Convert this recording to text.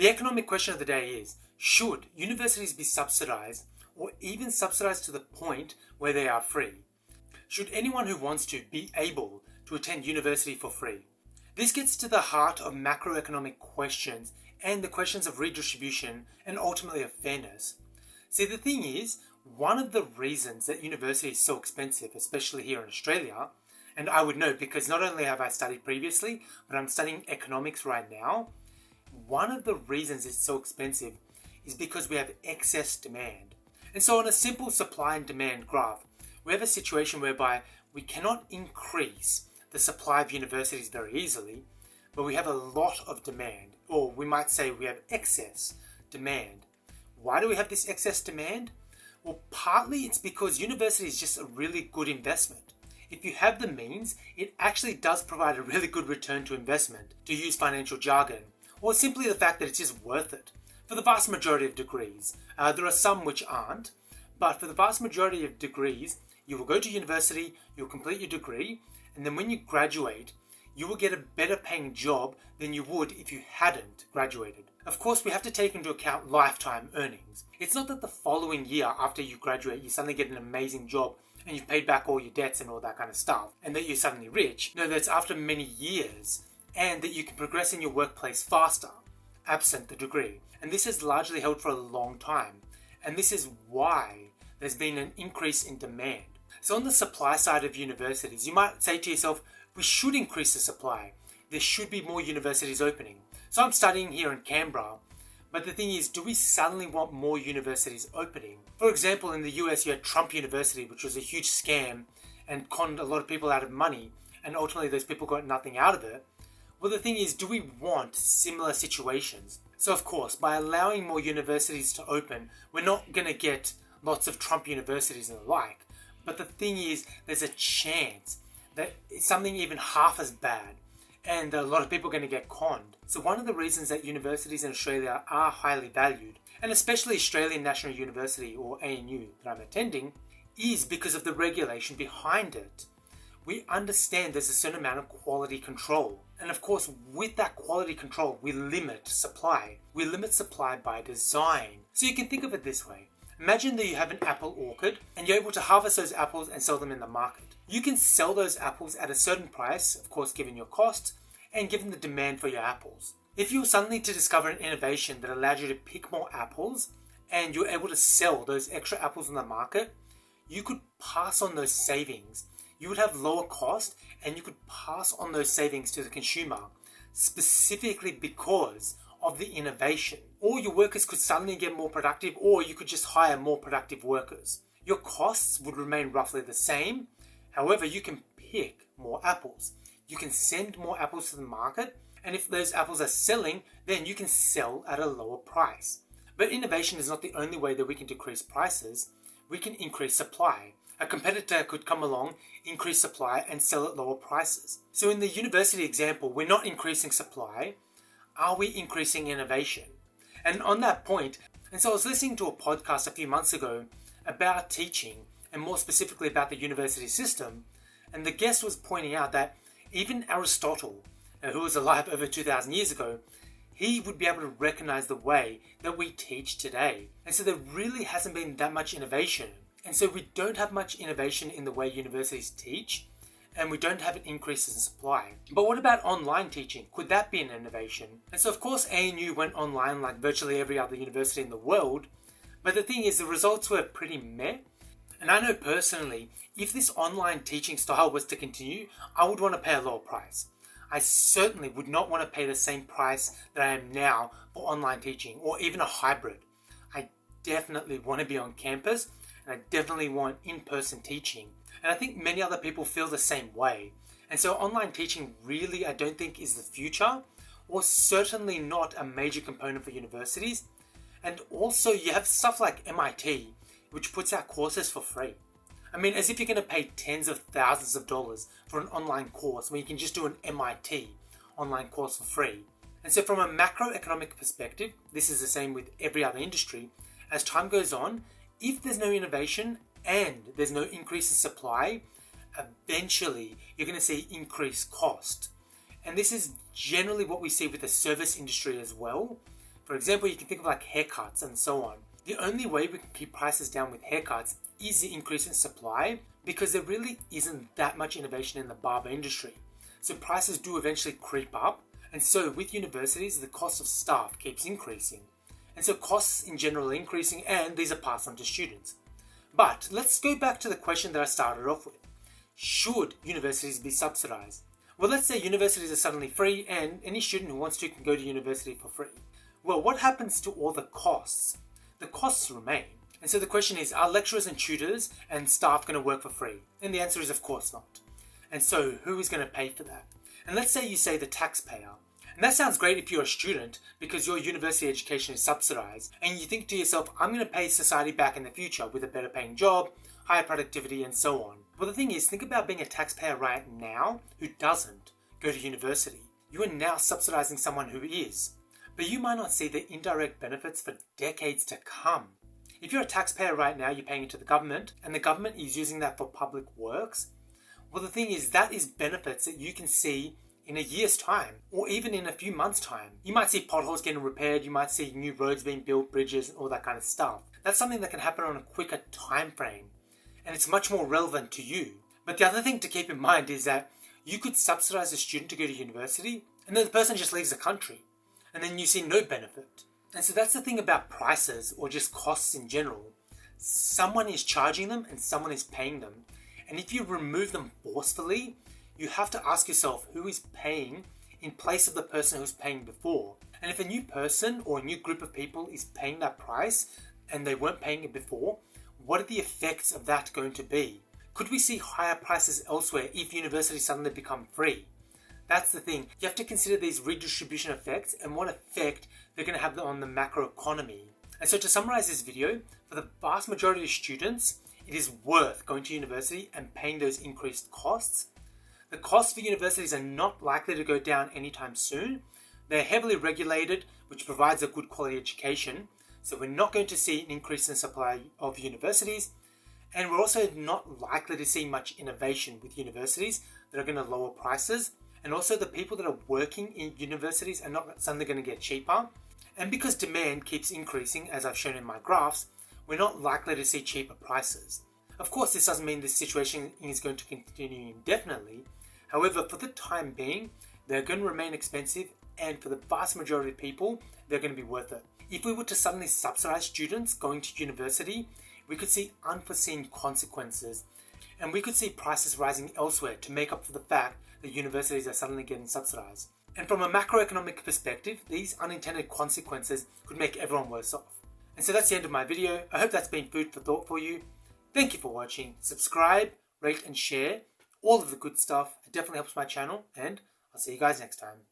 The economic question of the day is, should universities be subsidized or even subsidized to the point where they are free? Should anyone who wants to be able to attend university for free? This gets to the heart of macroeconomic questions and the questions of redistribution and ultimately of fairness. See, the thing is, one of the reasons that university is so expensive, especially here in Australia, and I would know because not only have I studied previously, but I'm studying economics right now, one of the reasons it's so expensive is because we have excess demand. And so on a simple supply and demand graph, we have a situation whereby we cannot increase the supply of universities very easily, but we have a lot of demand, or we might say we have excess demand. Why do we have this excess demand? Well, partly it's because university is just a really good investment. If you have the means, it actually does provide a really good return to investment, to use financial jargon, or simply the fact that it's just worth it. For the vast majority of degrees, there are some which aren't, but for the vast majority of degrees, you will go to university, you'll complete your degree, and then when you graduate, you will get a better paying job than you would if you hadn't graduated. Of course, we have to take into account lifetime earnings. It's not that the following year after you graduate, you suddenly get an amazing job and you've paid back all your debts and all that kind of stuff, and that you're suddenly rich. No, that's after many years, and that you can progress in your workplace faster, absent the degree. And this has largely held for a long time. And this is why there's been an increase in demand. So on the supply side of universities, you might say to yourself, we should increase the supply. There should be more universities opening. So I'm studying here in Canberra, but the thing is, do we suddenly want more universities opening? For example, in the US, you had Trump University, which was a huge scam and conned a lot of people out of money, and ultimately those people got nothing out of it. Well, the thing is, do we want similar situations? So of course, by allowing more universities to open, we're not going to get lots of Trump universities and the like. But the thing is, there's a chance that it's something even half as bad, and a lot of people are going to get conned. So one of the reasons that universities in Australia are highly valued, and especially Australian National University, or ANU, that I'm attending, is because of the regulation behind it. We understand there's a certain amount of quality control. And of course, with that quality control, we limit supply. We limit supply by design. So you can think of it this way. Imagine that you have an apple orchard and you're able to harvest those apples and sell them in the market. You can sell those apples at a certain price, of course given your cost, and given the demand for your apples. If you were suddenly to discover an innovation that allowed you to pick more apples and you're able to sell those extra apples in the market, you could pass on those savings. You would have lower cost and you could pass on those savings to the consumer, specifically because of the innovation. Or your workers could suddenly get more productive, or you could just hire more productive workers. Your costs would remain roughly the same. However, you can pick more apples. You can send more apples to the market, and if those apples are selling, then you can sell at a lower price. But innovation is not the only way that we can decrease prices. We can increase supply. A competitor could come along, increase supply, and sell at lower prices. So in the university example, we're not increasing supply. Are we increasing innovation? And on that point, and so I was listening to a podcast a few months ago about teaching, and more specifically about the university system, and the guest was pointing out that even Aristotle, who was alive over 2,000 years ago, he would be able to recognize the way that we teach today. And so there really hasn't been that much innovation. And so we don't have much innovation in the way universities teach, and we don't have an increase in supply. But what about online teaching? Could that be an innovation? And so of course ANU went online like virtually every other university in the world, but the thing is the results were pretty meh. And I know personally, if this online teaching style was to continue, I would want to pay a lower price. I certainly would not want to pay the same price that I am now for online teaching, or even a hybrid. I definitely want to be on campus, and I definitely want in-person teaching. And I think many other people feel the same way. And so online teaching really, I don't think, is the future, or certainly not a major component for universities. And also you have stuff like MIT, which puts out courses for free. I mean, as if you're going to pay tens of thousands of dollars for an online course when you can just do an MIT online course for free. And so from a macroeconomic perspective, this is the same with every other industry. As time goes on, if there's no innovation and there's no increase in supply, eventually you're going to see increased cost. And this is generally what we see with the service industry as well. For For example, you can think of like haircuts and so on. The only way we can keep prices down with haircuts is the increase in supply, because there really isn't that much innovation in the barber industry. So prices do eventually creep up, and so with universities, the cost of staff keeps increasing. And so costs in general are increasing, and these are passed on to students. But let's go back to the question that I started off with. Should universities be subsidized? Well, let's say universities are suddenly free and any student who wants to can go to university for free. Well, what happens to all the costs? The costs remain. And so the question is, are lecturers and tutors and staff going to work for free? And the answer is of course not. And so who is going to pay for that? And let's say you say the taxpayer. And that sounds great if you're a student because your university education is subsidized and you think to yourself, I'm going to pay society back in the future with a better paying job, higher productivity and so on. Well, the thing is, think about being a taxpayer right now who doesn't go to university. You are now subsidizing someone who is. But you might not see the indirect benefits for decades to come. If you're a taxpayer right now, you're paying it to the government and the government is using that for public works. Well, the thing is, that is benefits that you can see in a year's time or even in a few months' time. You might see potholes getting repaired, you might see new roads being built, bridges and all that kind of stuff. That's something that can happen on a quicker time frame. And it's much more relevant to you. But the other thing to keep in mind is that you could subsidize a student to go to university and then the person just leaves the country and then you see no benefit. And so that's the thing about prices or just costs in general. Someone is charging them and someone is paying them. And if you remove them forcefully, you have to ask yourself who is paying in place of the person who's paying before. And if a new person or a new group of people is paying that price and they weren't paying it before, what are the effects of that going to be? Could we see higher prices elsewhere if universities suddenly become free? That's the thing. You have to consider these redistribution effects and what effect they're going to have on the macroeconomy. And so to summarize this video, for the vast majority of students, it is worth going to university and paying those increased costs. The costs for universities are not likely to go down anytime soon. They're heavily regulated, which provides a good quality education. So we're not going to see an increase in supply of universities. And we're also not likely to see much innovation with universities that are going to lower prices. And also the people that are working in universities are not suddenly going to get cheaper. And because demand keeps increasing, as I've shown in my graphs, we're not likely to see cheaper prices. Of course, this doesn't mean this situation is going to continue indefinitely. However, for the time being, they're going to remain expensive, and for the vast majority of people, they're going to be worth it. If we were to suddenly subsidize students going to university, we could see unforeseen consequences, and we could see prices rising elsewhere to make up for the fact that universities are suddenly getting subsidized. And from a macroeconomic perspective, these unintended consequences could make everyone worse off. And so that's the end of my video. I hope that's been food for thought for you. Thank you for watching. Subscribe, rate and share. All of the good stuff. It definitely helps my channel, and I'll see you guys next time.